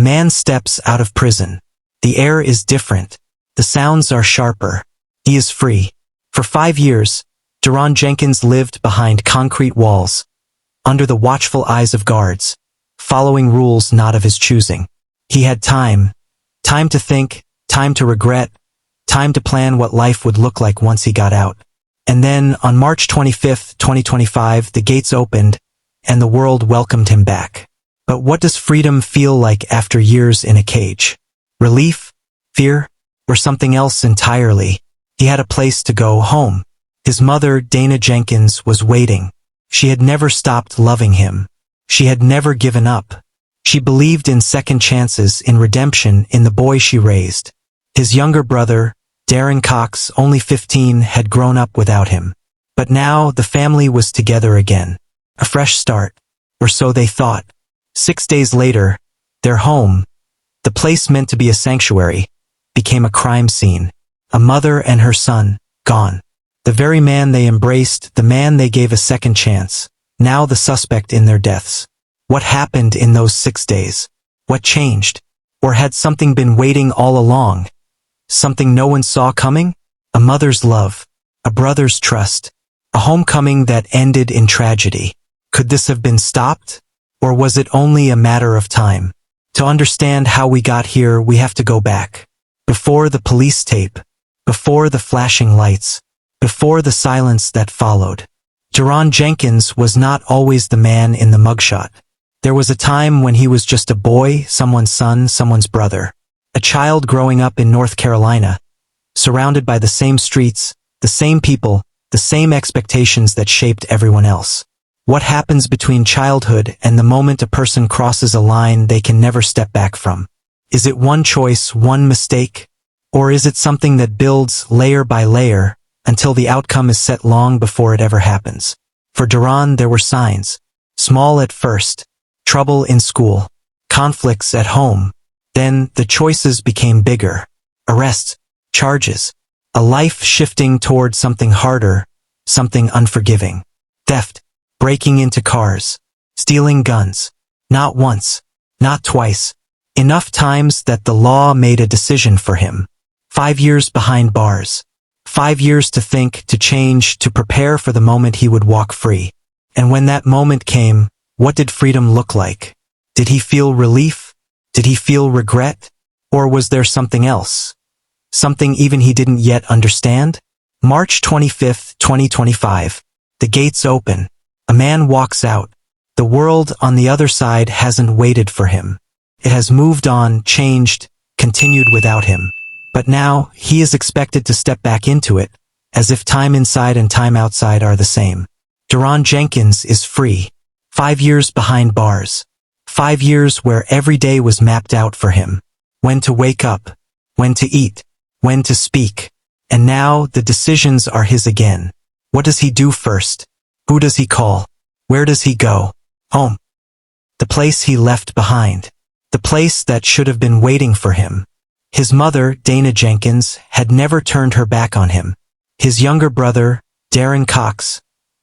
man steps out of prison. The air is different. The sounds are sharper. He is free. For 5 years, Deron Jenkins lived behind concrete walls, under the watchful eyes of guards, following rules not of his choosing. He had time to think, time to regret, time to plan what life would look like once he got out. And then, on March 25, 2025, the gates opened, and the world welcomed him back. But what does freedom feel like after years in a cage? Relief? Fear? Or something else entirely? He had a place to go, home. His mother, Dana Jenkins, was waiting. She had never stopped loving him. She had never given up. She believed in second chances, in redemption, in the boy she raised. His younger brother, Darren Cox, only 15, had grown up without him. But now the family was together again. A fresh start. Or so they thought. 6 days later, their home, the place meant to be a sanctuary, became a crime scene. A mother and her son, gone. The very man they embraced, the man they gave a second chance, now the suspect in their deaths. What happened in those 6 days? What changed? Or had something been waiting all along? Something no one saw coming? A mother's love, a brother's trust, a homecoming that ended in tragedy. Could this have been stopped? Or was it only a matter of time? To understand how we got here, we have to go back. Before the police tape, before the flashing lights, before the silence that followed. Deron Jenkins was not always the man in the mugshot. There was a time when he was just a boy, someone's son, someone's brother. A child growing up in North Carolina, surrounded by the same streets, the same people, the same expectations that shaped everyone else. What happens between childhood and the moment a person crosses a line they can never step back from? Is it one choice, one mistake? Or is it something that builds layer by layer until the outcome is set long before it ever happens? For Deron, there were signs. Small at first. Trouble in school. Conflicts at home. Then the choices became bigger. Arrests. Charges. A life shifting toward something harder, something unforgiving. Theft. Breaking into cars. Stealing guns. Not once. Not twice. Enough times that the law made a decision for him. 5 years behind bars. 5 years to think, to change, to prepare for the moment he would walk free. And when that moment came, what did freedom look like? Did he feel relief? Did he feel regret? Or was there something else? Something even he didn't yet understand? March 25, 2025. The gates open. A man walks out. The world on the other side hasn't waited for him. It has moved on, changed, continued without him. But now, he is expected to step back into it, as if time inside and time outside are the same. Deron Jenkins is free. 5 years behind bars. 5 years where every day was mapped out for him. When to wake up. When to eat. When to speak. And now, the decisions are his again. What does he do first? Who does he call? Where does he go? Home. The place he left behind. The place that should have been waiting for him. His mother, Dana Jenkins, had never turned her back on him. His younger brother, Darren Cox,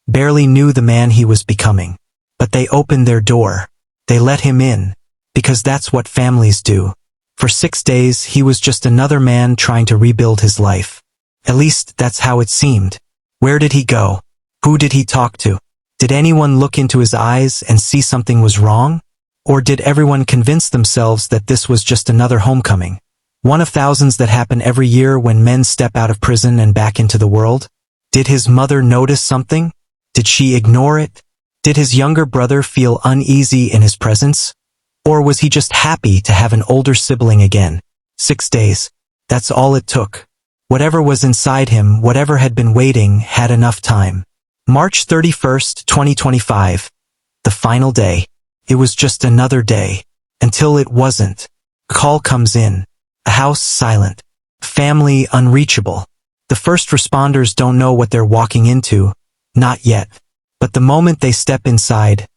barely knew the man he was becoming. But they opened their door. They let him in. Because that's what families do. For 6 days, he was just another man trying to rebuild his life. At least, that's how it seemed. Where did he go? Who did he talk to? Did anyone look into his eyes and see something was wrong? Or did everyone convince themselves that this was just another homecoming? One of thousands that happen every year when men step out of prison and back into the world? Did his mother notice something? Did she ignore it? Did his younger brother feel uneasy in his presence? Or was he just happy to have an older sibling again? 6 days. That's all it took. Whatever was inside him, whatever had been waiting, had enough time. March 31st, 2025. The final day. It was just another day. Until it wasn't. A call comes in. A house silent. Family unreachable. The first responders don't know what they're walking into. Not yet. But the moment they step inside,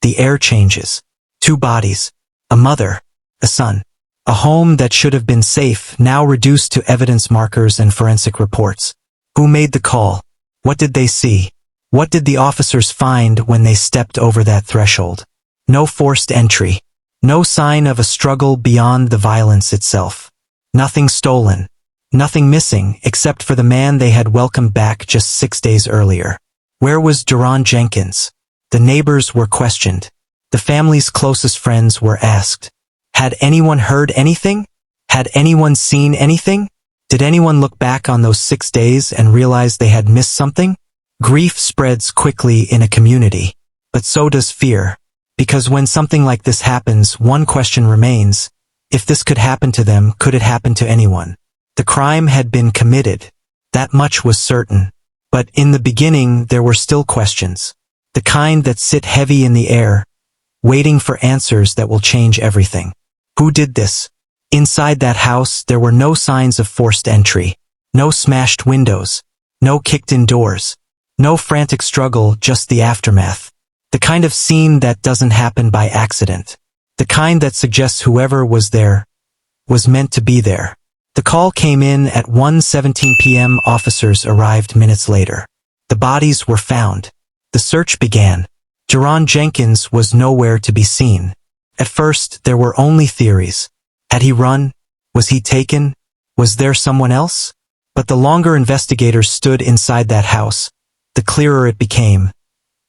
the air changes. 2 bodies. A mother. A son. A home that should have been safe, now reduced to evidence markers and forensic reports. Who made the call? What did they see? What did the officers find when they stepped over that threshold? No forced entry. No sign of a struggle beyond the violence itself. Nothing stolen. Nothing missing except for the man they had welcomed back just 6 days earlier. Where was Duran Jenkins? The neighbors were questioned. The family's closest friends were asked. Had anyone heard anything? Had anyone seen anything? Did anyone look back on those 6 days and realize they had missed something? Grief spreads quickly in a community, but so does fear. Because when something like this happens, one question remains. If this could happen to them, could it happen to anyone? The crime had been committed. That much was certain. But in the beginning, there were still questions. The kind that sit heavy in the air, waiting for answers that will change everything. Who did this? Inside that house, there were no signs of forced entry. No smashed windows. No kicked-in doors. No frantic struggle, just the aftermath. The kind of scene that doesn't happen by accident. The kind that suggests whoever was there was meant to be there. The call came in at 1:17 p.m. Officers arrived minutes later. The bodies were found. The search began. Duran Jenkins was nowhere to be seen. At first, there were only theories. Had he run? Was he taken? Was there someone else? But the longer investigators stood inside that house, the clearer it became.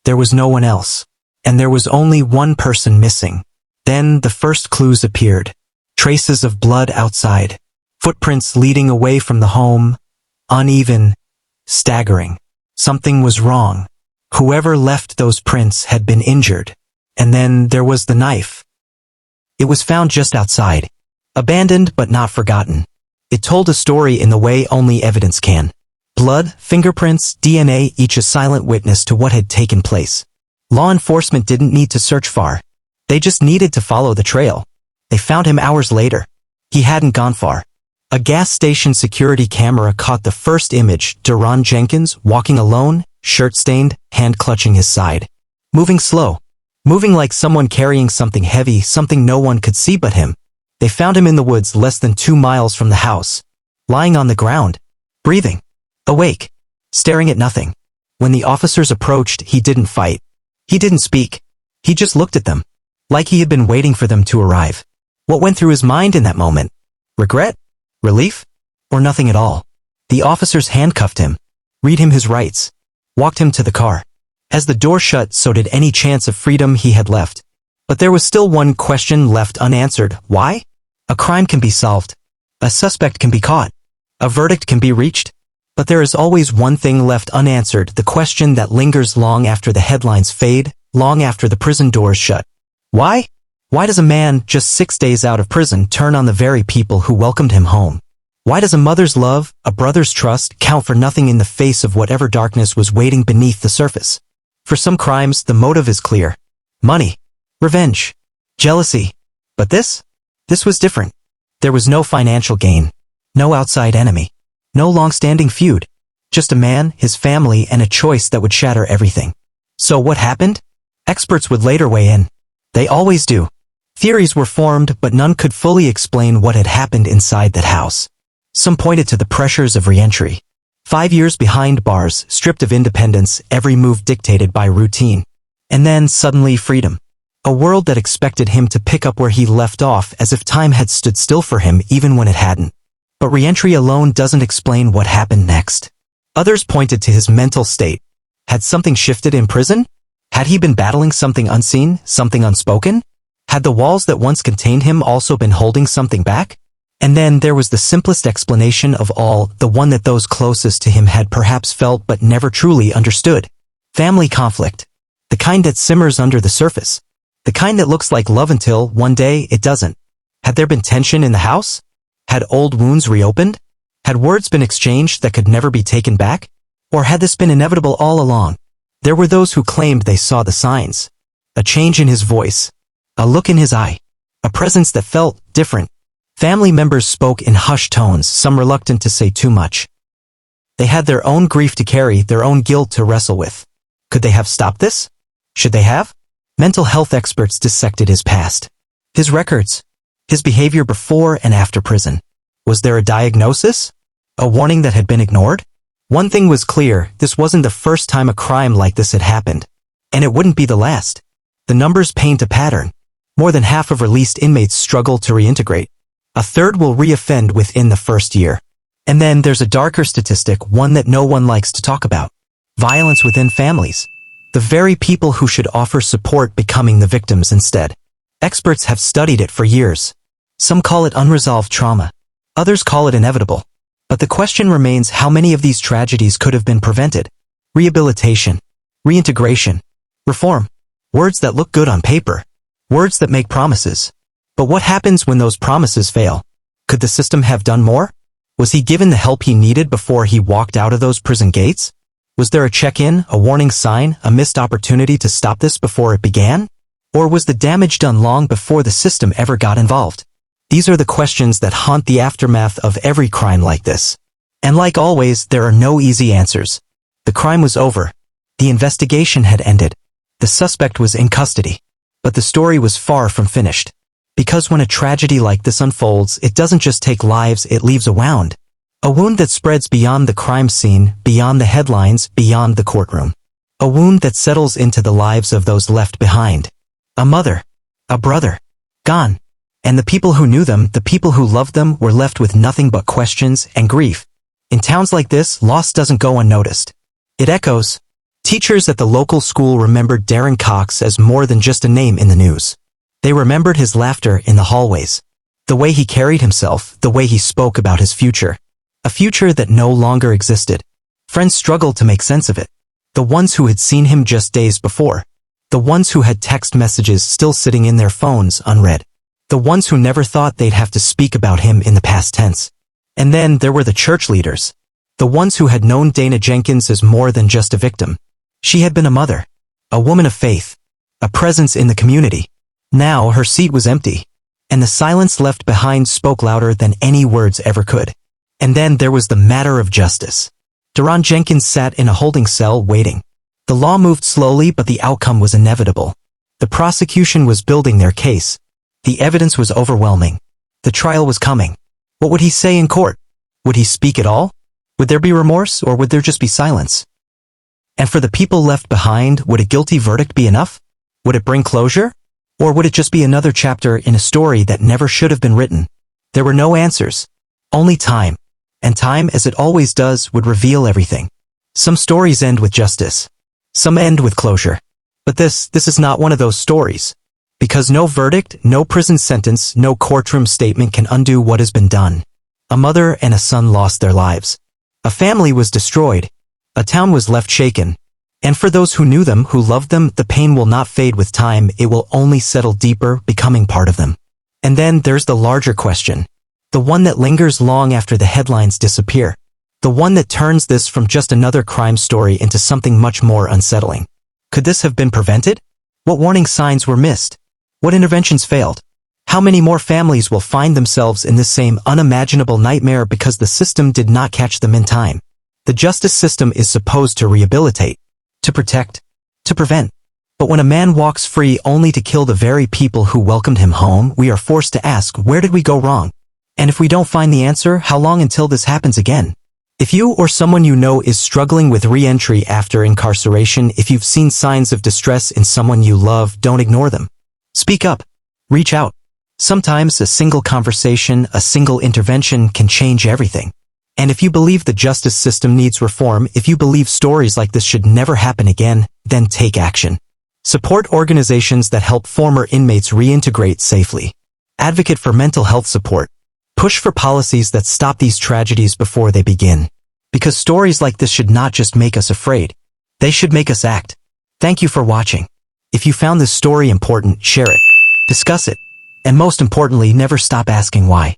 There was no one else. And there was only one person missing. Then the first clues appeared. Traces of blood outside. Footprints leading away from the home. Uneven. Staggering. Something was wrong. Whoever left those prints had been injured. And then there was the knife. It was found just outside. Abandoned but not forgotten. It told a story in the way only evidence can. Blood, fingerprints, DNA, each a silent witness to what had taken place. Law enforcement didn't need to search far. They just needed to follow the trail. They found him hours later. He hadn't gone far. A gas station security camera caught the first image, Duran Jenkins walking alone, shirt-stained, hand clutching his side. Moving slow. Moving like someone carrying something heavy, something no one could see but him. They found him in the woods less than 2 miles from the house. Lying on the ground. Breathing. Awake. Staring at nothing. When the officers approached, he didn't fight. He didn't speak. He just looked at them. Like he had been waiting for them to arrive. What went through his mind in that moment? Regret? Relief? Or nothing at all? The officers handcuffed him. Read him his rights. Walked him to the car. As the door shut, so did any chance of freedom he had left. But there was still one question left unanswered. Why? A crime can be solved. A suspect can be caught. A verdict can be reached. But there is always one thing left unanswered, the question that lingers long after the headlines fade, long after the prison doors shut. Why? Why does a man, just 6 days out of prison, turn on the very people who welcomed him home? Why does a mother's love, a brother's trust, count for nothing in the face of whatever darkness was waiting beneath the surface? For some crimes, the motive is clear. Money. Revenge. Jealousy. But this was different. There was no financial gain. No outside enemy. No long-standing feud. Just a man, his family, and a choice that would shatter everything. So what happened? Experts would later weigh in. They always do. Theories were formed, but none could fully explain what had happened inside that house. Some pointed to the pressures of re-entry. 5 years behind bars, stripped of independence, every move dictated by routine. And then, suddenly, freedom. A world that expected him to pick up where he left off as if time had stood still for him even when it hadn't. But re-entry alone doesn't explain what happened next. Others pointed to his mental state. Had something shifted in prison? Had he been battling something unseen, something unspoken? Had the walls that once contained him also been holding something back? And then there was the simplest explanation of all, the one that those closest to him had perhaps felt but never truly understood. Family conflict. The kind that simmers under the surface. The kind that looks like love until, one day, it doesn't. Had there been tension in the house? Had old wounds reopened? Had words been exchanged that could never be taken back? Or had this been inevitable all along? There were those who claimed they saw the signs. A change in his voice. A look in his eye. A presence that felt different. Family members spoke in hushed tones, some reluctant to say too much. They had their own grief to carry, their own guilt to wrestle with. Could they have stopped this? Should they have? Mental health experts dissected his past. His records. His behavior before and after prison. Was there a diagnosis? A warning that had been ignored? One thing was clear, this wasn't the first time a crime like this had happened. And it wouldn't be the last. The numbers paint a pattern. More than half of released inmates struggle to reintegrate. A third will reoffend within the first year. And then there's a darker statistic, one that no one likes to talk about. Violence within families. The very people who should offer support becoming the victims instead. Experts have studied it for years. Some call it unresolved trauma. Others call it inevitable. But the question remains, how many of these tragedies could have been prevented? Rehabilitation, reintegration, reform. Words that look good on paper. Words that make promises. But what happens when those promises fail? Could the system have done more? Was he given the help he needed before he walked out of those prison gates? Was there a check-in, a warning sign, a missed opportunity to stop this before it began? Or was the damage done long before the system ever got involved? These are the questions that haunt the aftermath of every crime like this. And like always, there are no easy answers. The crime was over. The investigation had ended. The suspect was in custody. But the story was far from finished. Because when a tragedy like this unfolds, it doesn't just take lives, it leaves a wound. A wound that spreads beyond the crime scene, beyond the headlines, beyond the courtroom. A wound that settles into the lives of those left behind. A mother. A brother. Gone. And the people who knew them, the people who loved them, were left with nothing but questions and grief. In towns like this, loss doesn't go unnoticed. It echoes. Teachers at the local school remembered Darren Cox as more than just a name in the news. They remembered his laughter in the hallways. The way he carried himself, the way he spoke about his future. A future that no longer existed. Friends struggled to make sense of it. The ones who had seen him just days before. The ones who had text messages still sitting in their phones unread. The ones who never thought they'd have to speak about him in the past tense. And then there were the church leaders. The ones who had known Dana Jenkins as more than just a victim. She had been a mother. A woman of faith. A presence in the community. Now her seat was empty. And the silence left behind spoke louder than any words ever could. And then there was the matter of justice. Daron Jenkins sat in a holding cell waiting. The law moved slowly, but the outcome was inevitable. The prosecution was building their case. The evidence was overwhelming. The trial was coming. What would he say in court? Would he speak at all? Would there be remorse, or would there just be silence? And for the people left behind, would a guilty verdict be enough? Would it bring closure? Or would it just be another chapter in a story that never should have been written? There were no answers. Only time. And time, as it always does, would reveal everything. Some stories end with justice. Some end with closure. But this is not one of those stories. Because no verdict, no prison sentence, no courtroom statement can undo what has been done. A mother and a son lost their lives. A family was destroyed. A town was left shaken. And for those who knew them, who loved them, the pain will not fade with time, it will only settle deeper, becoming part of them. And then there's the larger question. The one that lingers long after the headlines disappear. The one that turns this from just another crime story into something much more unsettling. Could this have been prevented? What warning signs were missed? What interventions failed? How many more families will find themselves in this same unimaginable nightmare because the system did not catch them in time? The justice system is supposed to rehabilitate, to protect, to prevent. But when a man walks free only to kill the very people who welcomed him home, we are forced to ask, where did we go wrong? And if we don't find the answer, how long until this happens again? If you or someone you know is struggling with re-entry after incarceration, if you've seen signs of distress in someone you love, don't ignore them. Speak up. Reach out. Sometimes a single conversation, a single intervention can change everything. And if you believe the justice system needs reform, if you believe stories like this should never happen again, then take action. Support organizations that help former inmates reintegrate safely. Advocate for mental health support. Push for policies that stop these tragedies before they begin. Because stories like this should not just make us afraid. They should make us act. Thank you for watching. If you found this story important, share it, discuss it, and most importantly, never stop asking why.